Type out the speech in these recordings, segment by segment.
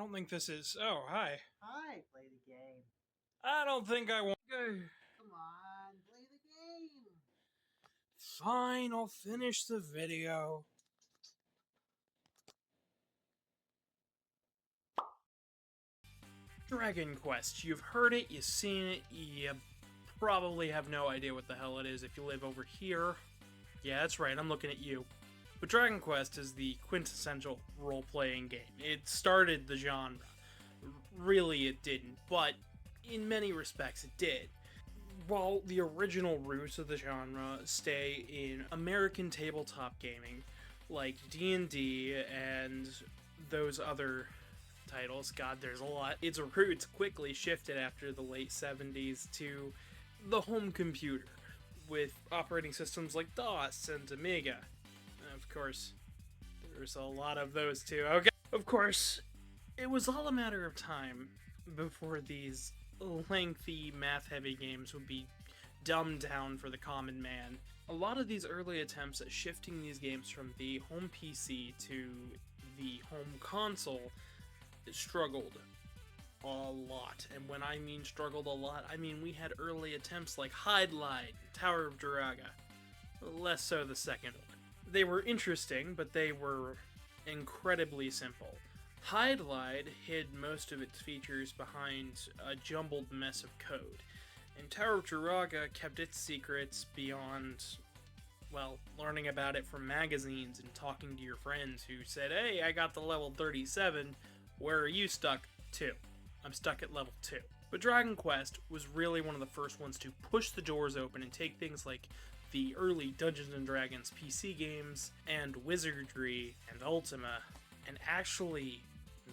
don't think this is... Oh, hi. Hi, play the game. I don't think I want... Come on, play the game. Fine, I'll finish the video. Dragon Quest. You've heard it, you've seen it, you probably have no idea what the hell it is if you live over here. Yeah, that's right, I'm looking at you. But Dragon Quest is the quintessential role-playing game. It started the genre. Really, it didn't, but in many respects it did. While the original roots of the genre stay in American tabletop gaming, like D&D and those other titles, god there's a lot, its roots quickly shifted after the late 70s to the home computer, with operating systems like DOS and Amiga. Of course, there's a lot of those too. Okay, of course, it was all a matter of time before these lengthy, math-heavy games would be dumbed down for the common man. A lot of these early attempts at shifting these games from the home PC to the home console struggled a lot. And when I mean struggled a lot, I mean we had early attempts like NightFly, Tower of Duraga. Less so the second one. They were interesting, but they were incredibly simple. NightFly hid most of its features behind a jumbled mess of code, and Tower of Duraga kept its secrets beyond, well, learning about it from magazines and talking to your friends who said, hey, I got to level 37, where are you stuck? 2. I'm stuck at level 2. But Dragon Quest was really one of the first ones to push the doors open and take things like the early Dungeons & Dragons PC games and Wizardry and Ultima and actually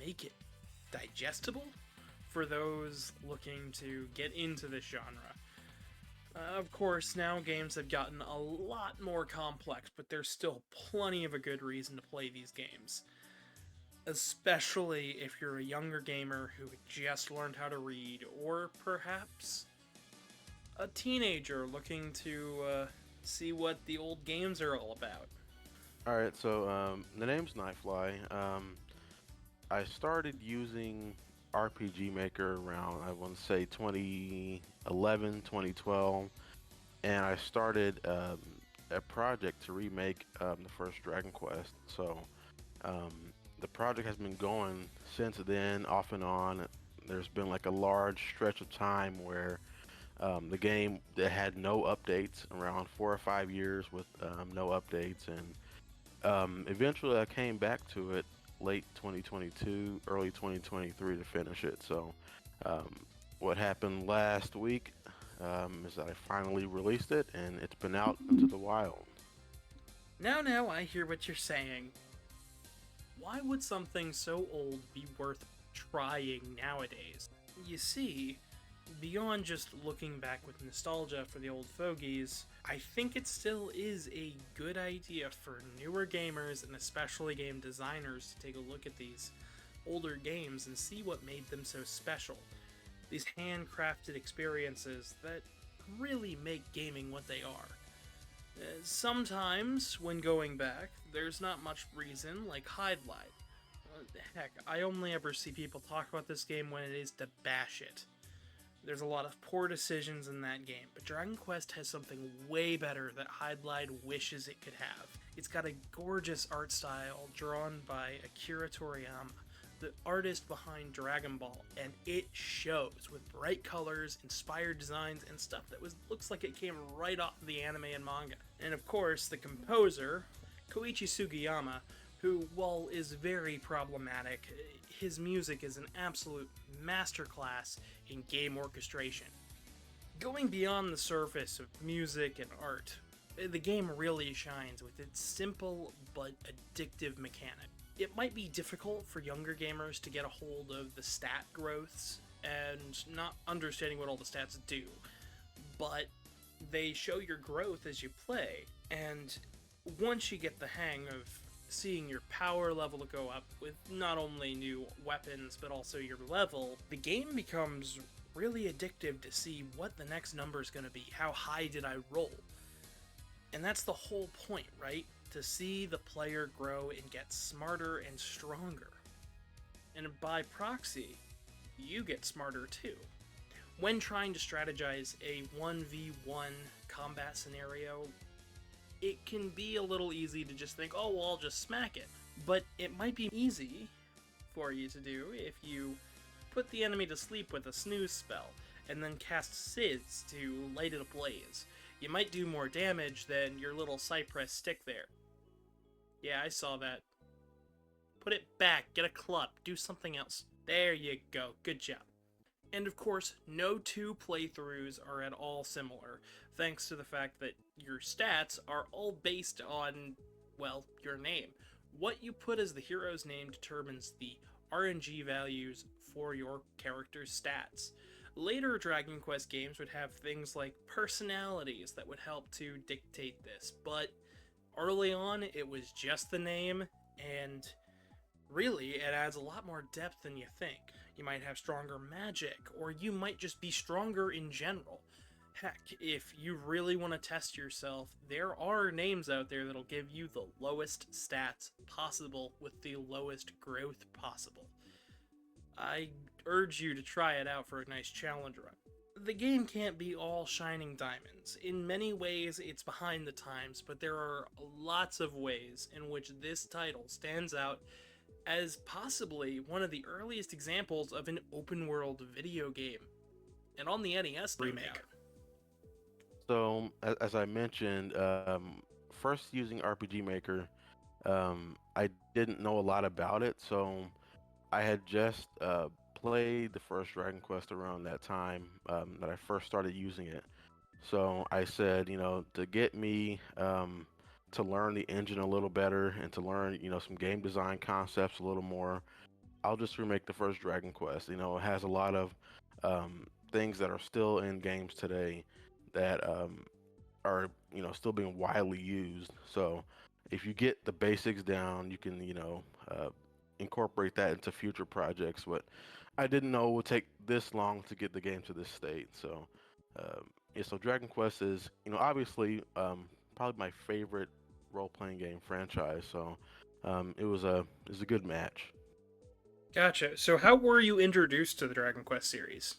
make it digestible for those looking to get into this genre. Of course, now games have gotten a lot more complex, but there's still plenty of a good reason to play these games. Especially if you're a younger gamer who just learned how to read, or perhaps a teenager looking to see what the old games are all about. Alright, so the name's NightFly. I started using RPG Maker around, I want to say 2011, 2012, and I started a project to remake the first Dragon Quest. So the project has been going since then, off and on. There's been like a large stretch of time where the game that had no updates, around 4 or 5 years with no updates, and eventually I came back to it late 2022, early 2023 to finish it. So what happened last week is that I finally released it, and it's been out into the wild. Now I hear what you're saying. Why would something so old be worth trying nowadays? You see, beyond just looking back with nostalgia for the old fogies, I think it still is a good idea for newer gamers and especially game designers to take a look at these older games and see what made them so special. These handcrafted experiences that really make gaming what they are. Sometimes, when going back, there's not much reason, like NightFly. Heck, I only ever see people talk about this game when it is to bash it. There's a lot of poor decisions in that game, but Dragon Quest has something way better that NightFly wishes it could have. It's got a gorgeous art style drawn by Akira Toriyama, the artist behind Dragon Ball, and it shows with bright colors, inspired designs, and stuff that looks like it came right off of the anime and manga. And of course, the composer, Koichi Sugiyama, who, while is very problematic, his music is an absolute masterclass in game orchestration. Going beyond the surface of music and art, the game really shines with its simple but addictive mechanic. It might be difficult for younger gamers to get a hold of the stat growths and not understanding what all the stats do, but they show your growth as you play, and once you get the hang of seeing your power level go up with not only new weapons but also your level, the game becomes really addictive to see what the next number is going to be. How high did I roll? And that's the whole point, right? To see the player grow and get smarter and stronger. and by proxy, you get smarter too. When trying to strategize a 1v1 combat scenario, it can be a little easy to just think, oh, well, I'll just smack it. But it might be easy for you to do if you put the enemy to sleep with a snooze spell, and then cast SIDS to light it ablaze. You might do more damage than your little cypress stick there. Yeah, I saw that. Put it back, get a club, do something else. There you go, good job. And of course, no two playthroughs are at all similar, thanks to the fact that your stats are all based on, well, your name. What you put as the hero's name determines the RNG values for your character's stats. Later Dragon Quest games would have things like personalities that would help to dictate this, but early on it was just the name, and really it adds a lot more depth than you think. You might have stronger magic, or you might just be stronger in general. Heck, if you really want to test yourself, there are names out there that'll give you the lowest stats possible with the lowest growth possible. I urge you to try it out for a nice challenge run. The game can't be all shining diamonds. In many ways, it's behind the times, but there are lots of ways in which this title stands out as possibly one of the earliest examples of an open-world video game. And on the NES remake. So, as I mentioned, first using RPG Maker, I didn't know a lot about it, so I had just played the first Dragon Quest around that time that I first started using it. So I said, to get me to learn the engine a little better and to learn, some game design concepts a little more, I'll just remake the first Dragon Quest. It has a lot of things that are still in games today that are, still being widely used. So if you get the basics down, you can, incorporate that into future projects. But I didn't know it would take this long to get the game to this state. So, yeah, so Dragon Quest is, obviously probably my favorite role-playing game franchise. So it was a good match. Gotcha. So how were you introduced to the Dragon Quest series?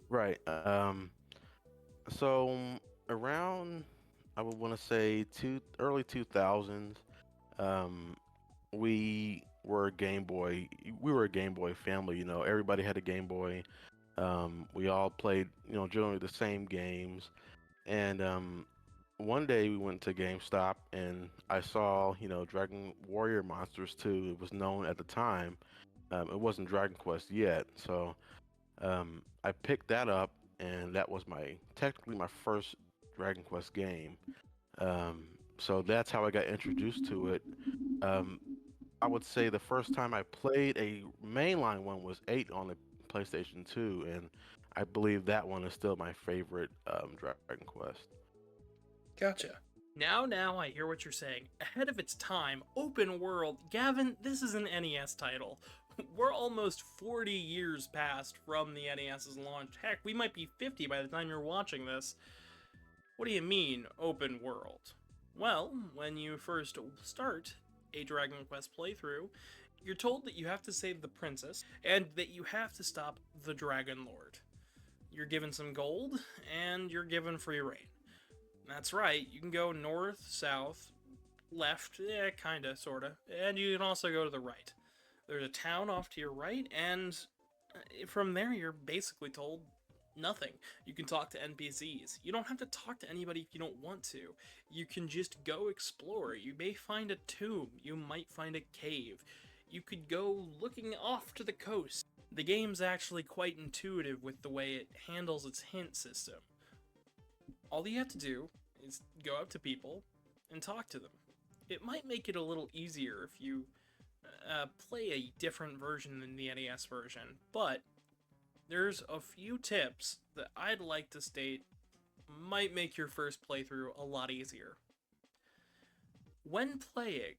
Right. So around, I would want to say early 2000s, we were a Game Boy. We were a Game Boy family. Everybody had a Game Boy. We all played, generally the same games. And one day we went to GameStop and I saw, Dragon Warrior Monsters 2. It was known at the time. It wasn't Dragon Quest yet. So I picked that up, and that was technically my first Dragon Quest game. So that's how I got introduced to it. I would say the first time I played a mainline one was 8 on the PlayStation 2, and I believe that one is still my favorite Dragon Quest. Gotcha. Now I hear what you're saying. Ahead of its time, open world. Gavin, this is an NES title. We're almost 40 years past from the NES's launch. Heck, we might be 50 by the time you're watching this. What do you mean, open world? Well, when you first start a Dragon Quest playthrough, you're told that you have to save the princess, and that you have to stop the Dragon Lord. You're given some gold, and you're given free reign. That's right, you can go north, south, left, kinda, sorta, and you can also go to the right. There's a town off to your right, and from there you're basically told nothing. You can talk to NPCs. You don't have to talk to anybody if you don't want to. You can just go explore. You may find a tomb. You might find a cave. You could go looking off to the coast. The game's actually quite intuitive with the way it handles its hint system. All you have to do is go up to people and talk to them. It might make it a little easier if you play a different version than the NES version, but there's a few tips that I'd like to state might make your first playthrough a lot easier. When playing,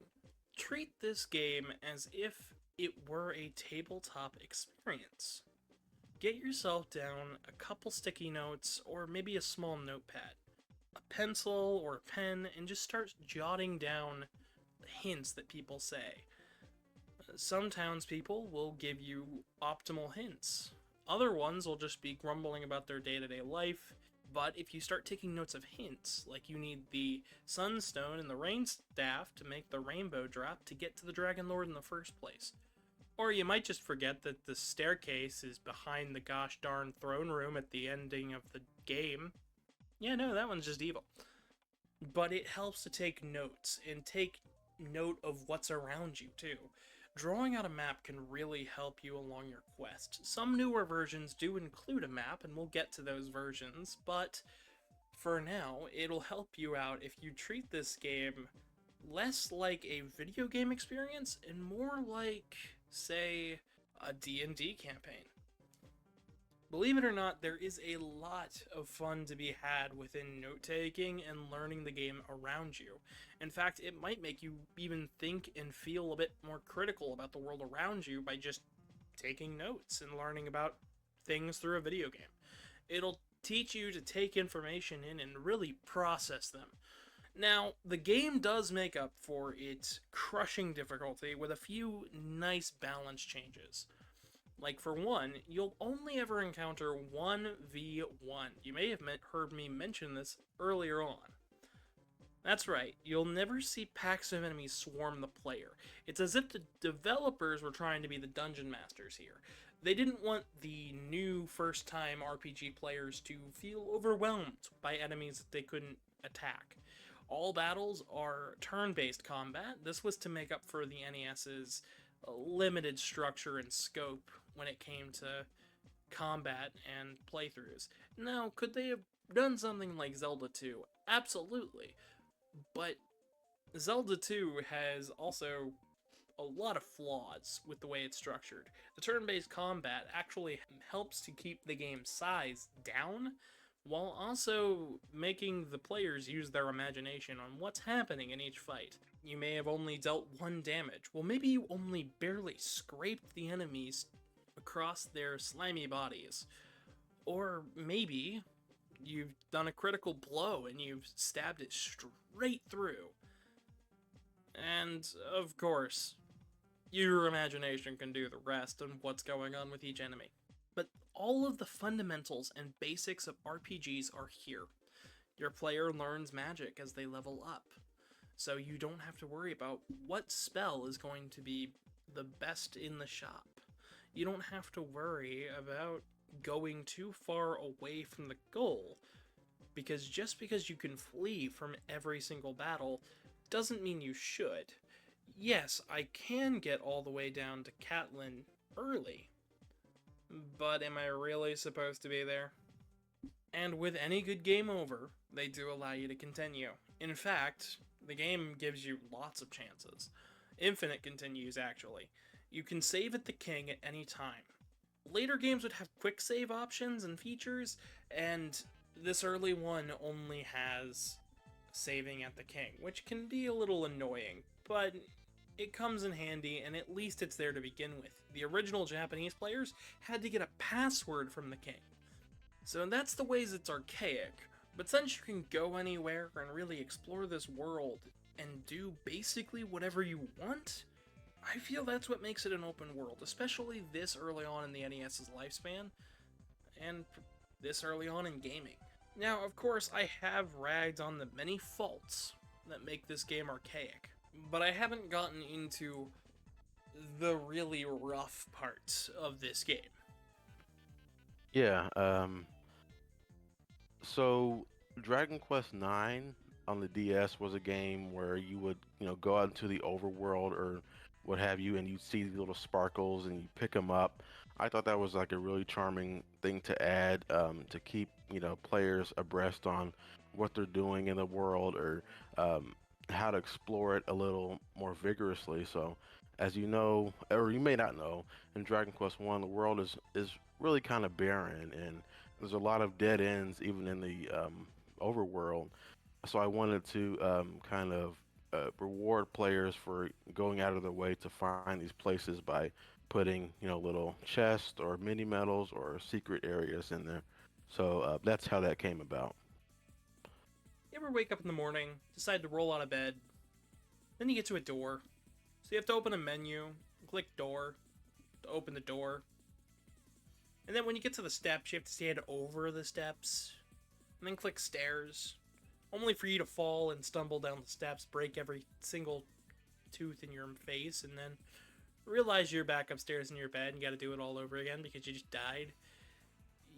treat this game as if it were a tabletop experience. Get yourself down a couple sticky notes or maybe a small notepad, a pencil or a pen, and just start jotting down the hints that people say. Some townspeople will give you optimal hints. Other ones will just be grumbling about their day-to-day life. But if you start taking notes of hints, like you need the Sunstone and the Rain Staff to make the rainbow drop to get to the Dragon Lord in the first place. Or you might just forget that the staircase is behind the gosh darn throne room at the ending of the game. Yeah, no, that one's just evil. But it helps to take notes, and take note of what's around you, too. Drawing out a map can really help you along your quest. Some newer versions do include a map, and we'll get to those versions, but for now, it'll help you out if you treat this game less like a video game experience and more like, say, a D&D campaign. Believe it or not, there is a lot of fun to be had within note-taking and learning the game around you. In fact, it might make you even think and feel a bit more critical about the world around you by just taking notes and learning about things through a video game. It'll teach you to take information in and really process them. Now, the game does make up for its crushing difficulty with a few nice balance changes. Like, for one, you'll only ever encounter 1v1. You may have heard me mention this earlier on. That's right, you'll never see packs of enemies swarm the player. It's as if the developers were trying to be the dungeon masters here. They didn't want the new first-time RPG players to feel overwhelmed by enemies that they couldn't attack. All battles are turn-based combat. This was to make up for the NES's limited structure and scope when it came to combat and playthroughs. Now, could they have done something like Zelda 2? Absolutely. But Zelda 2 has also a lot of flaws with the way it's structured. The turn-based combat actually helps to keep the game's size down, while also making the players use their imagination on what's happening in each fight. You may have only dealt 1 damage. Well, maybe you only barely scraped the enemies across their slimy bodies. Or maybe you've done a critical blow and you've stabbed it straight through. And, of course, your imagination can do the rest on what's going on with each enemy. But all of the fundamentals and basics of RPGs are here. Your player learns magic as they level up, so you don't have to worry about what spell is going to be the best in the shop. You don't have to worry about going too far away from the goal, because just because you can flee from every single battle doesn't mean you should. Yes, I can get all the way down to Catelyn early, but am I really supposed to be there? And with any good game over, they do allow you to continue. In fact, the game gives you lots of chances. Infinite continues, actually. You can save at the king at any time. Later games would have quick save options and features, and this early one only has saving at the king, which can be a little annoying, but it comes in handy, and at least it's there to begin with. The original Japanese players had to get a password from the king. So that's the ways it's archaic, but since you can go anywhere and really explore this world and do basically whatever you want, I feel that's what makes it an open world, especially this early on in the NES's lifespan, and this early on in gaming. Now, of course, I have ragged on the many faults that make this game archaic, but I haven't gotten into the really rough parts of this game. Yeah, so Dragon Quest IX on the DS was a game where you would, go out into the overworld or what have you, and you'd see these little sparkles and you pick them up. I thought that was like a really charming thing to add, to keep, players abreast on what they're doing in the world, or how to explore it a little more vigorously. So, as you know, or you may not know, in Dragon Quest One, the world is really kind of barren, and there's a lot of dead ends even in the overworld. So I wanted to kind of reward players for going out of their way to find these places by putting, little chests or mini medals or secret areas in there. So that's how that came about. You ever wake up in the morning, decide to roll out of bed, then you get to a door, so you have to open a menu, Click door to open the door. And then when you get to the steps, you have to stand over the steps. And then click stairs. Only for you to fall and stumble down the steps, break every single tooth in your face, and then realize you're back upstairs in your bed and gotta do it all over again because you just died.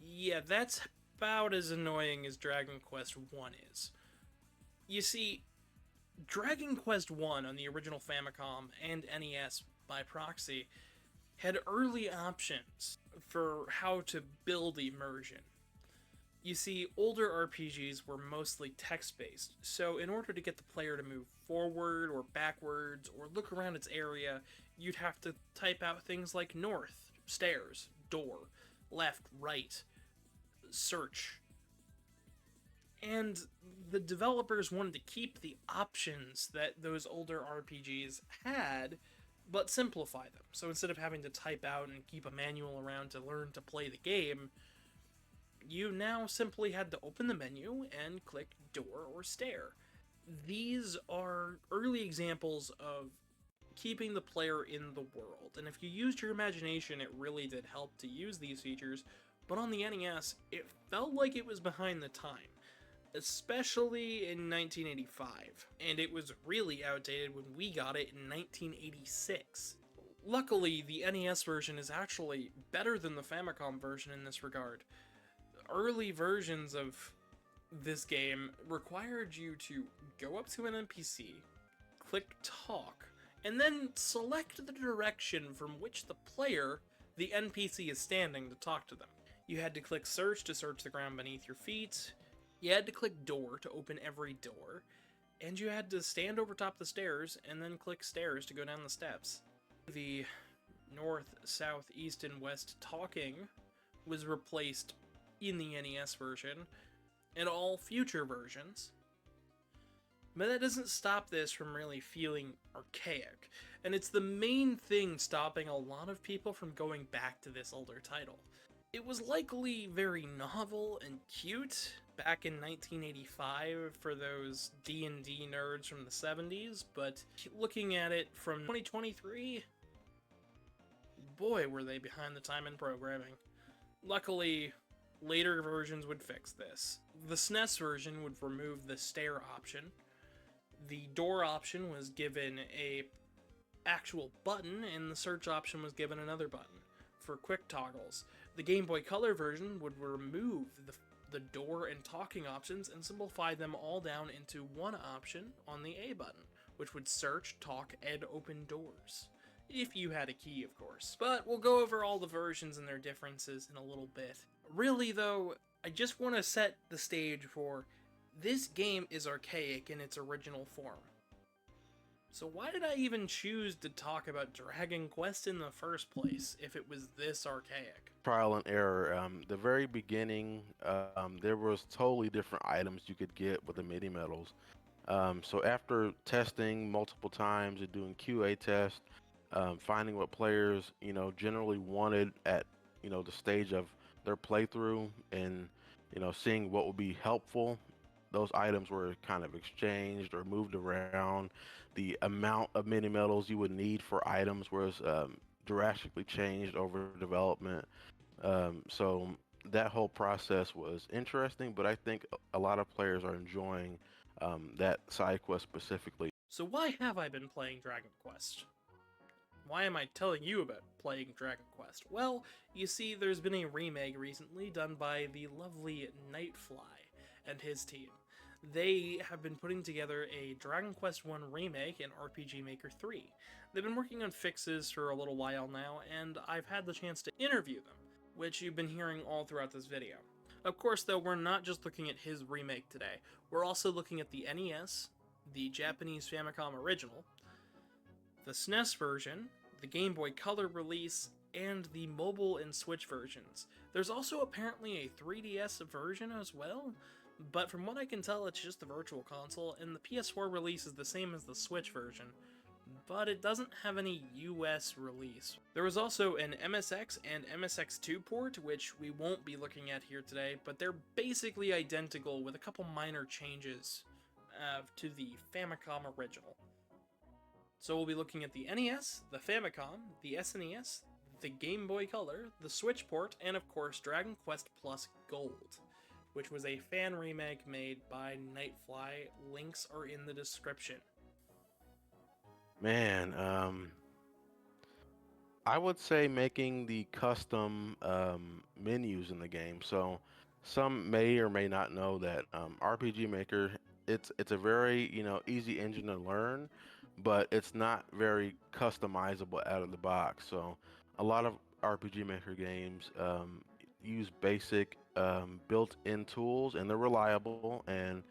Yeah, that's about as annoying as Dragon Quest 1 is. You see, Dragon Quest 1 on the original Famicom and NES by proxy had early options for how to build immersion. You see, older RPGs were mostly text-based, so in order to get the player to move forward or backwards or look around its area, you'd have to type out things like north, stairs, door, left, right, search. And the developers wanted to keep the options that those older RPGs had, but simplify them. So instead of having to type out and keep a manual around to learn to play the game, you now simply had to open the menu and click door or stair. These are early examples of keeping the player in the world, and if you used your imagination, it really did help to use these features, but on the NES, it felt like it was behind the time, especially in 1985, and it was really outdated when we got it in 1986. Luckily, the NES version is actually better than the Famicom version in this regard. Early versions of this game required you to go up to an NPC, click talk, and then select the direction from which the player, the NPC, is standing to talk to them. You had to click search to search the ground beneath your feet, you had to click door to open every door, and you had to stand over top the stairs and then click stairs to go down the steps. The north, south, east, and west talking was replaced in the NES version, and all future versions. But that doesn't stop this from really feeling archaic, and it's the main thing stopping a lot of people from going back to this older title. It was likely very novel and cute back in 1985 for those D&D nerds from the 70s, but looking at it from 2023, boy were they behind the time in programming. Luckily, later versions would fix this. The SNES version would remove the stair option. The door option was given a actual button, and the search option was given another button for quick toggles. The Game Boy Color version would remove the door and talking options and simplify them all down into one option on the A button, which would search, talk, and open doors. If you had a key, of course. But we'll go over all the versions and their differences in a little bit. Really, though, I just want to set the stage for this game is archaic in its original form. So why did I even choose to talk about Dragon Quest in the first place if it was this archaic? Trial and error. The very beginning, there was totally different items you could get with the mini medals. So after testing multiple times and doing QA tests, finding what players, generally wanted at, the stage of their playthrough, and, seeing what would be helpful, those items were kind of exchanged or moved around. The amount of mini medals you would need for items was drastically changed over development. So that whole process was interesting, but I think a lot of players are enjoying that side quest specifically. So why have I been playing Dragon Quest? Why am I telling you about playing Dragon Quest? Well, you see, there's been a remake recently done by the lovely NightFly and his team. They have been putting together a Dragon Quest 1 remake and RPG Maker 3. They've been working on fixes for a little while now, and I've had the chance to interview them, which you've been hearing all throughout this video. Of course, though, we're not just looking at his remake today. We're also looking at the NES, the Japanese Famicom original, the SNES version, the Game Boy Color release, and the mobile and Switch versions. There's also apparently a 3DS version as well, but from what I can tell, it's just the Virtual Console, and the PS4 release is the same as the Switch version, but it doesn't have any US release. There was also an MSX and MSX2 port, which we won't be looking at here today, but they're basically identical with a couple minor changes to the Famicom original. So we'll be looking at the NES, the Famicom, the SNES, the Game Boy Color, the Switch port, and of course Dragon Quest Plus Gold, which was a fan remake made by NightFly. Links are in the description. Man, I would say making the custom menus in the game. So some may or may not know that RPG Maker, it's a very, easy engine to learn, but it's not very customizable out of the box. So a lot of RPG Maker games use basic built-in tools, and they're reliable, and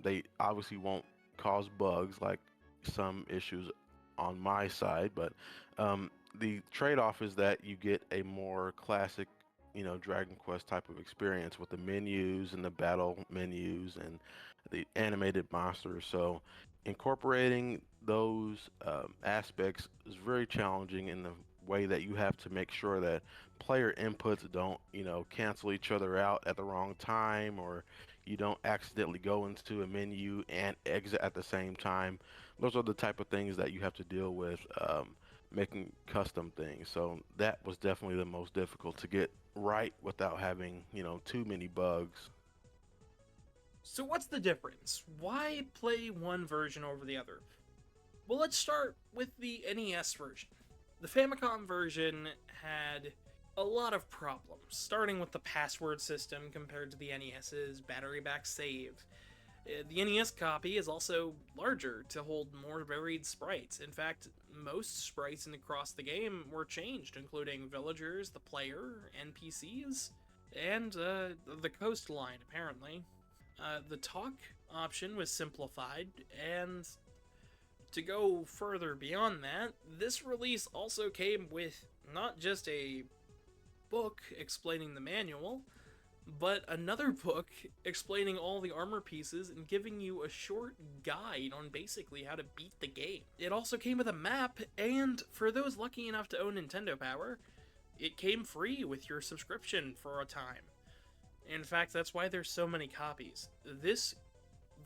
they obviously won't cause bugs like some issues on my side, but the trade-off is that you get a more classic, Dragon Quest type of experience with the menus and the battle menus and the animated monsters. So incorporating those aspects is very challenging in the way that you have to make sure that player inputs don't, cancel each other out at the wrong time, or you don't accidentally go into a menu and exit at the same time. Those are the type of things that you have to deal with making custom things. So that was definitely the most difficult to get right without having, too many bugs. So what's the difference? Why play one version over the other? Well, let's start with the NES version. The Famicom version had a lot of problems, starting with the password system compared to the NES's battery back save. The NES copy is also larger to hold more varied sprites. In fact, most sprites across the game were changed, including villagers, the player, NPCs, and the coastline, apparently. The talk option was simplified, and to go further beyond that, this release also came with not just a book explaining the manual, but another book explaining all the armor pieces and giving you a short guide on basically how to beat the game. It also came with a map, and for those lucky enough to own Nintendo Power, it came free with your subscription for a time. In fact, that's why there's so many copies. This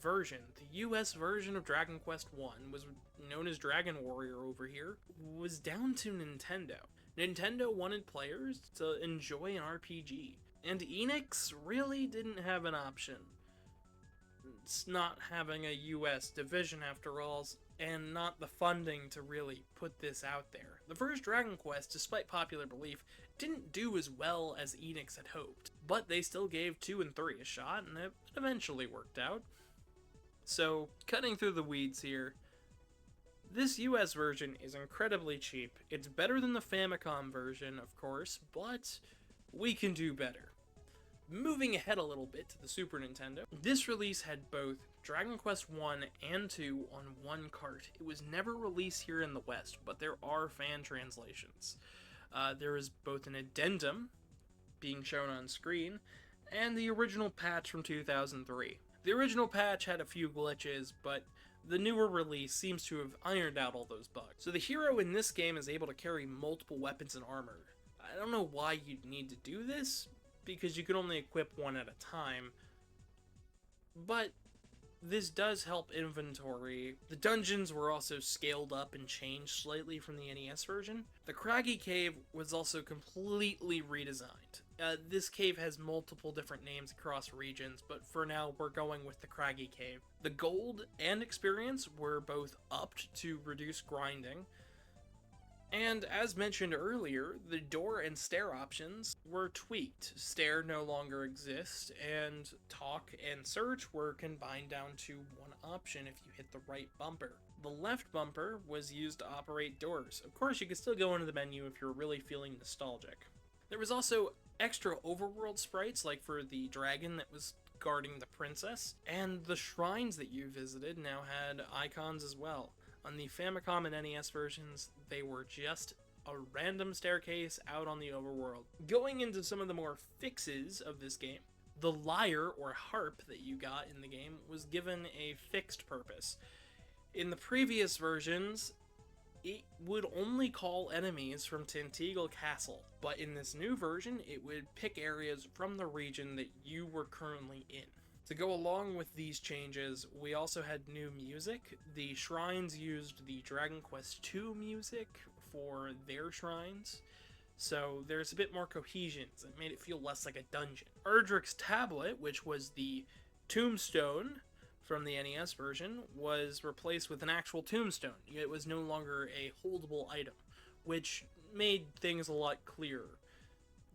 version, the US version of Dragon Quest I, was known as Dragon Warrior over here, was down to Nintendo. Nintendo wanted players to enjoy an RPG, and Enix really didn't have an option. It's not having a US division after all, and not the funding to really put this out there. The first Dragon Quest, despite popular belief, didn't do as well as Enix had hoped, but they still gave 2 and 3 a shot, and it eventually worked out. So, cutting through the weeds here, this US version is incredibly cheap. It's better than the Famicom version, of course, but we can do better. Moving ahead a little bit to the Super Nintendo, this release had both Dragon Quest I and II on one cart. It was never released here in the West, but there are fan translations. There is both an addendum, being shown on screen, and the original patch from 2003. The original patch had a few glitches, but the newer release seems to have ironed out all those bugs. So the hero in this game is able to carry multiple weapons and armor. I don't know why you'd need to do this, because you can only equip one at a time, but this does help inventory. The dungeons were also scaled up and changed slightly from the NES version. The Craggy Cave was also completely redesigned. This cave has multiple different names across regions, but for now we're going with the Craggy Cave. The gold and experience were both upped to reduce grinding, and as mentioned earlier, the door and stair options were tweaked. Stair no longer exists, and talk and search were combined down to one option if you hit the right bumper. The left bumper was used to operate doors. Of course, you could still go into the menu if you're really feeling nostalgic. There was also extra overworld sprites, like for the dragon that was guarding the princess, and the shrines that you visited now had icons as well. On the Famicom and NES versions, they were just a random staircase out on the overworld. Going into some of the more fixes of this game, the lyre or harp that you got in the game was given a fixed purpose. In the previous versions, it would only call enemies from Tantegel Castle, but in this new version, it would pick areas from the region that you were currently in. To go along with these changes, we also had new music. The shrines used the Dragon Quest II music for their shrines, so there's a bit more cohesion. It made it feel less like a dungeon. Erdrick's tablet, which was the tombstone from the NES version, was replaced with an actual tombstone. It was no longer a holdable item, which made things a lot clearer.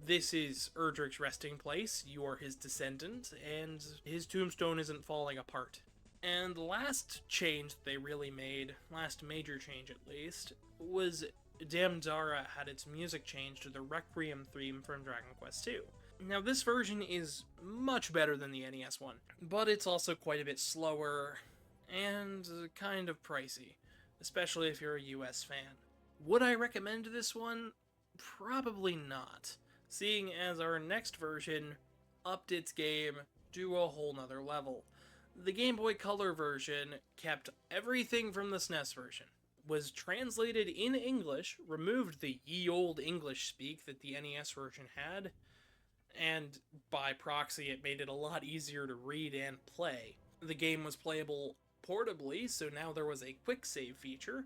This is Erdrick's resting place, you are his descendant, and his tombstone isn't falling apart. And the last change they really made, last major change at least, was Damdara had its music changed to the Requiem theme from Dragon Quest II. Now this version is much better than the NES one, but it's also quite a bit slower and kind of pricey, especially if you're a US fan. Would I recommend this one? Probably not, seeing as our next version upped its game to a whole nother level. The Game Boy Color version kept everything from the SNES version, was translated in English, removed the ye olde English speak that the NES version had, and by proxy it made it a lot easier to read and play. The game was playable portably, so now there was a quick save feature,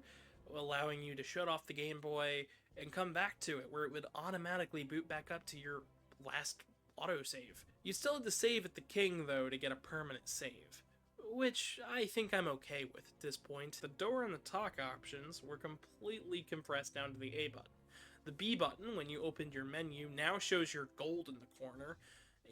allowing you to shut off the Game Boy and come back to it, where it would automatically boot back up to your last autosave. You still had to save at the king, though, to get a permanent save, which I think I'm okay with at this point. The door and the talk options were completely compressed down to the A button. The B button, when you opened your menu, now shows your gold in the corner.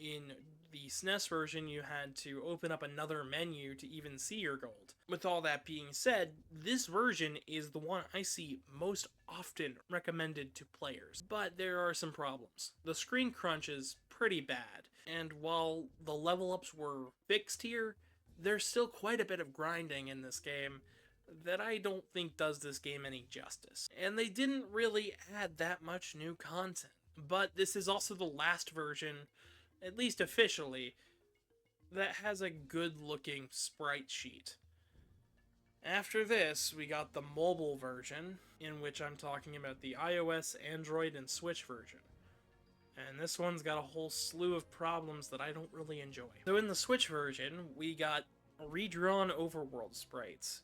In the SNES version, you had to open up another menu to even see your gold. With all that being said, this version is the one I see most often recommended to players, but there are some problems. The screen crunch is pretty bad, and while the level ups were fixed here, there's still quite a bit of grinding in this game that I don't think does this game any justice. And they didn't really add that much new content. But this is also the last version, at least officially, that has a good-looking sprite sheet. After this, we got the mobile version, in which I'm talking about the iOS, Android, and Switch version. And this one's got a whole slew of problems that I don't really enjoy. So in the Switch version, we got redrawn overworld sprites.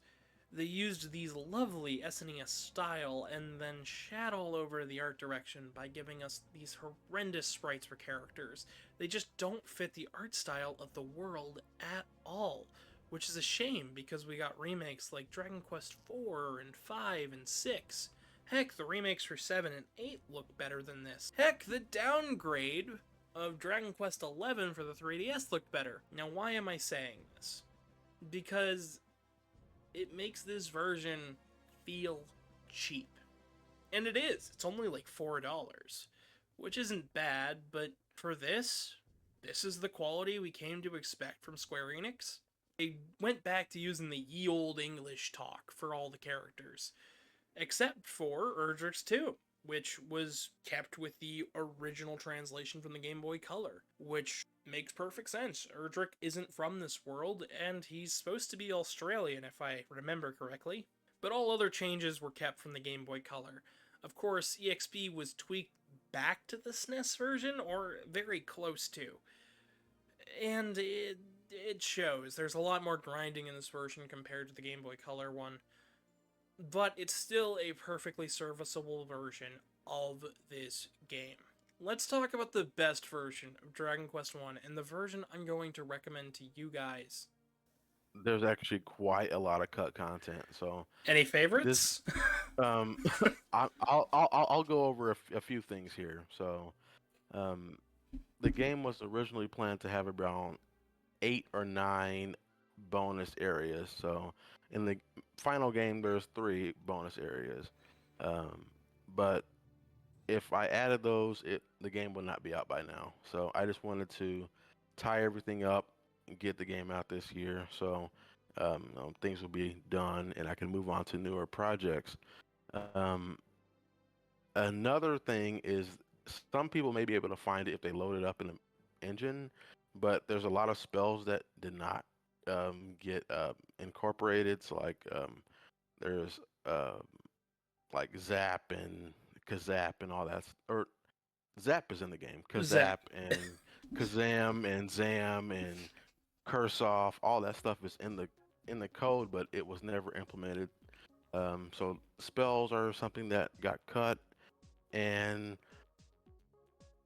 They used these lovely SNES style and then shat all over the art direction by giving us these horrendous sprites for characters. They just don't fit the art style of the world at all, which is a shame because we got remakes like Dragon Quest IV and 5 and 6. Heck, the remakes for 7 and 8 look better than this. Heck, the downgrade of Dragon Quest XI for the 3DS looked better. Now, why am I saying this? Because it makes this version feel cheap. And it is. It's only like $4, which isn't bad, but for this is the quality we came to expect from Square Enix. They went back to using the ye olde English talk for all the characters, except for Erdrick's 2, which was kept with the original translation from the Game Boy Color, which makes perfect sense. Erdrick isn't from this world, and he's supposed to be Australian, if I remember correctly. But all other changes were kept from the Game Boy Color. Of course, EXP was tweaked back to the SNES version, or very close to. And it shows. There's a lot more grinding in this version compared to the Game Boy Color one. But it's still a perfectly serviceable version of this game. Let's talk about the best version of Dragon Quest I, and the version I'm going to recommend to you guys. There's actually quite a lot of cut content, so Any favorites? um, I'll go over a few things here. So, the game was originally planned to have around 8 or 9 bonus areas. So, in the final game, there's 3 bonus areas. But if I added those, the game would not be out by now. So I just wanted to tie everything up and get the game out this year. So things will be done and I can move on to newer projects. Um, Another thing is some people may be able to find it if they load it up in the engine, but there's a lot of spells that did not get incorporated. So there's like Zap and Kazap and all that, or Zap is in the game. Kazap Zap. and Kazam and Zam and curse off, all that stuff is in the code, but it was never implemented. So spells are something that got cut, and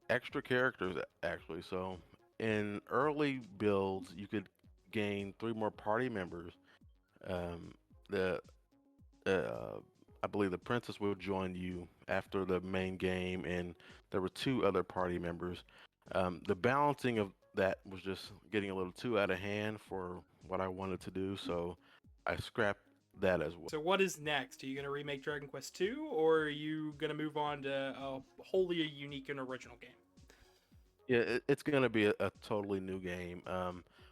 extra characters actually. So in early builds, you could gain 3 more party members. Um, the I believe the princess would join you after the main game, and there were 2 other party members. The balancing of that was just getting a little too out of hand for what I wanted to do, so I scrapped that as well. So what is next? Are you going to remake Dragon Quest II, or are you going to move on to a wholly unique and original game? Yeah, it's gonna be a totally new game.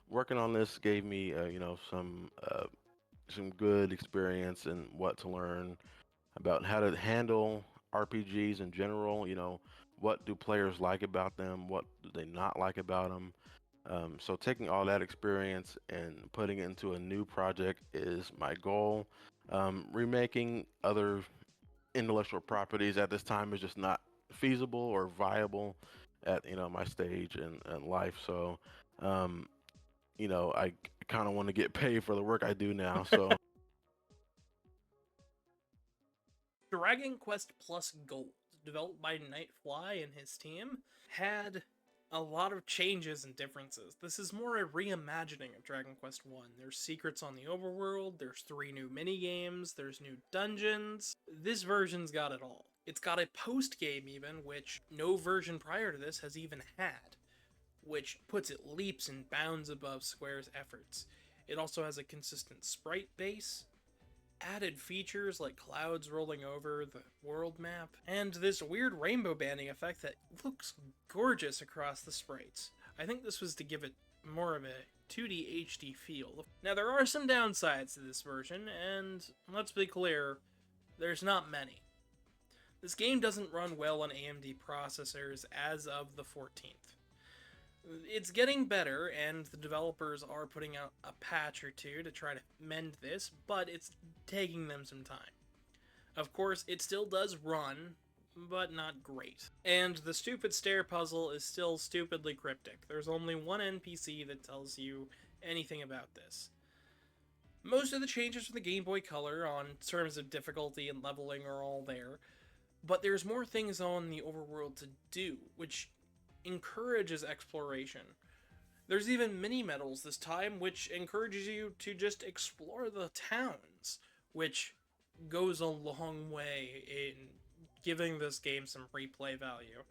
Working on this gave me, some good experience and what to learn about how to handle RPGs in general. What do players like about them? What do they not like about them? So taking all that experience and putting it into a new project is my goal. Remaking other intellectual properties at this time is just not feasible or viable at my stage in life. So, um, I kind of want to get paid for the work I do now. So Dragon Quest Plus Gold, developed by NightFly and his team, had a lot of changes and differences. This is more a reimagining of Dragon Quest 1. There's secrets on the overworld, there's 3 new minigames, there's new dungeons. This version's got it all. It's got a post-game even, which no version prior to this has even had, which puts it leaps and bounds above Square's efforts. It also has a consistent sprite base, added features like clouds rolling over the world map, and this weird rainbow banding effect that looks gorgeous across the sprites. I think this was to give it more of a 2D HD feel. Now there are some downsides to this version, and let's be clear, there's not many. This game doesn't run well on AMD processors as of the 14th. It's getting better, and the developers are putting out a patch or 2 to try to mend this, but it's taking them some time. Of course, it still does run, but not great. And the stupid stair puzzle is still stupidly cryptic. There's only one NPC that tells you anything about this. Most of the changes from the Game Boy Color on terms of difficulty and leveling are all there, but there's more things on the overworld to do, which encourages exploration. There's even mini medals this time, which encourages you to just explore the towns, which goes a long way in giving this game some replay value.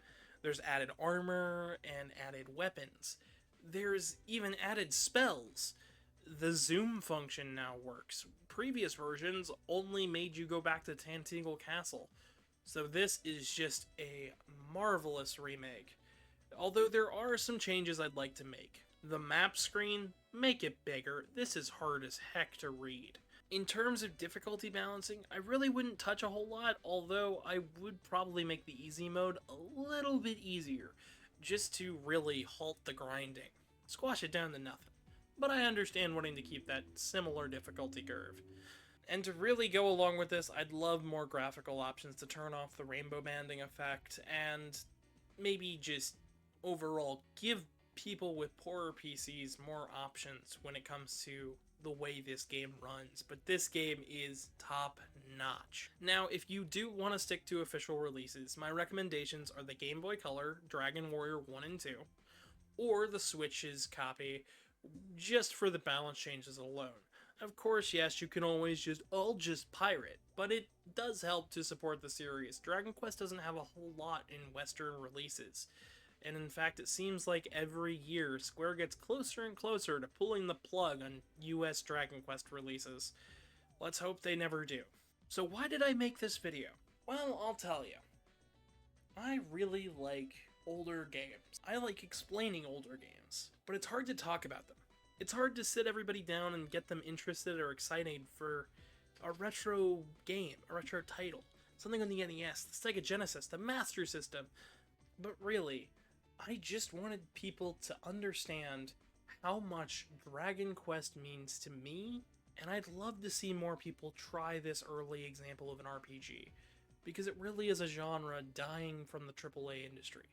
There's added armor and added weapons. There's even added spells. The zoom function now works. Previous versions only made you go back to Tantingle Castle, so this is just a marvelous remake. Although there are some changes I'd like to make. The map screen, make it bigger. This is hard as heck to read. In terms of difficulty balancing, I really wouldn't touch a whole lot, although I would probably make the easy mode a little bit easier, just to really halt the grinding. Squash it down to nothing. But I understand wanting to keep that similar difficulty curve. And to really go along with this, I'd love more graphical options to turn off the rainbow banding effect, and maybe just overall give people with poorer PCs more options when it comes to the way this game runs, but this game is top notch. Now, if you do want to stick to official releases, my recommendations are the Game Boy Color Dragon Warrior 1 and 2, or the Switch's copy, just for the balance changes alone. Of course, yes, you can always I'll just pirate, but it does help to support the series. Dragon Quest doesn't have a whole lot in Western releases. And in fact, it seems like every year, Square gets closer and closer to pulling the plug on US Dragon Quest releases. Let's hope they never do. So why did I make this video? Well, I'll tell you. I really like older games. I like explaining older games, but it's hard to talk about them. It's hard to sit everybody down and get them interested or excited for a retro game, a retro title. Something on the NES, the Sega Genesis, the Master System. But really, I just wanted people to understand how much Dragon Quest means to me, and I'd love to see more people try this early example of an RPG, because it really is a genre dying from the AAA industry.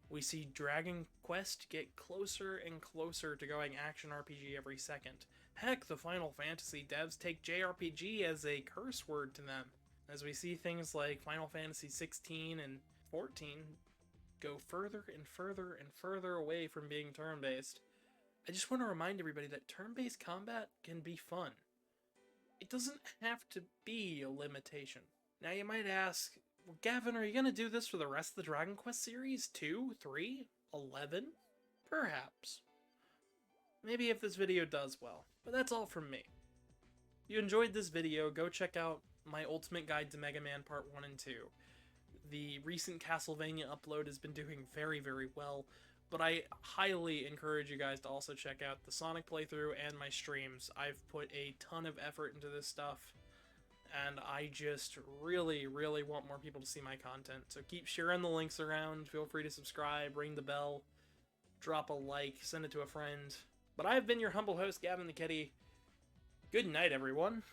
We see Dragon Quest get closer and closer to going action RPG every second. Heck, the Final Fantasy devs take JRPG as a curse word to them, as we see things like Final Fantasy 16 and 14 go further and further and further away from being turn-based. I just want to remind everybody that turn-based combat can be fun. It doesn't have to be a limitation. Now you might ask, well, Gavin, are you going to do this for the rest of the Dragon Quest series? 2, 3, 11? Perhaps. Maybe if this video does well. But that's all from me. If you enjoyed this video, go check out my Ultimate Guide to Mega Man Part 1 and 2. The recent Castlevania upload has been doing very, very well, but I highly encourage you guys to also check out the Sonic playthrough and my streams. I've put a ton of effort into this stuff, and I just really, really want more people to see my content. So keep sharing the links around, feel free to subscribe, ring the bell, drop a like, send it to a friend. But I've been your humble host, Gavin the Kitty. Good night, everyone.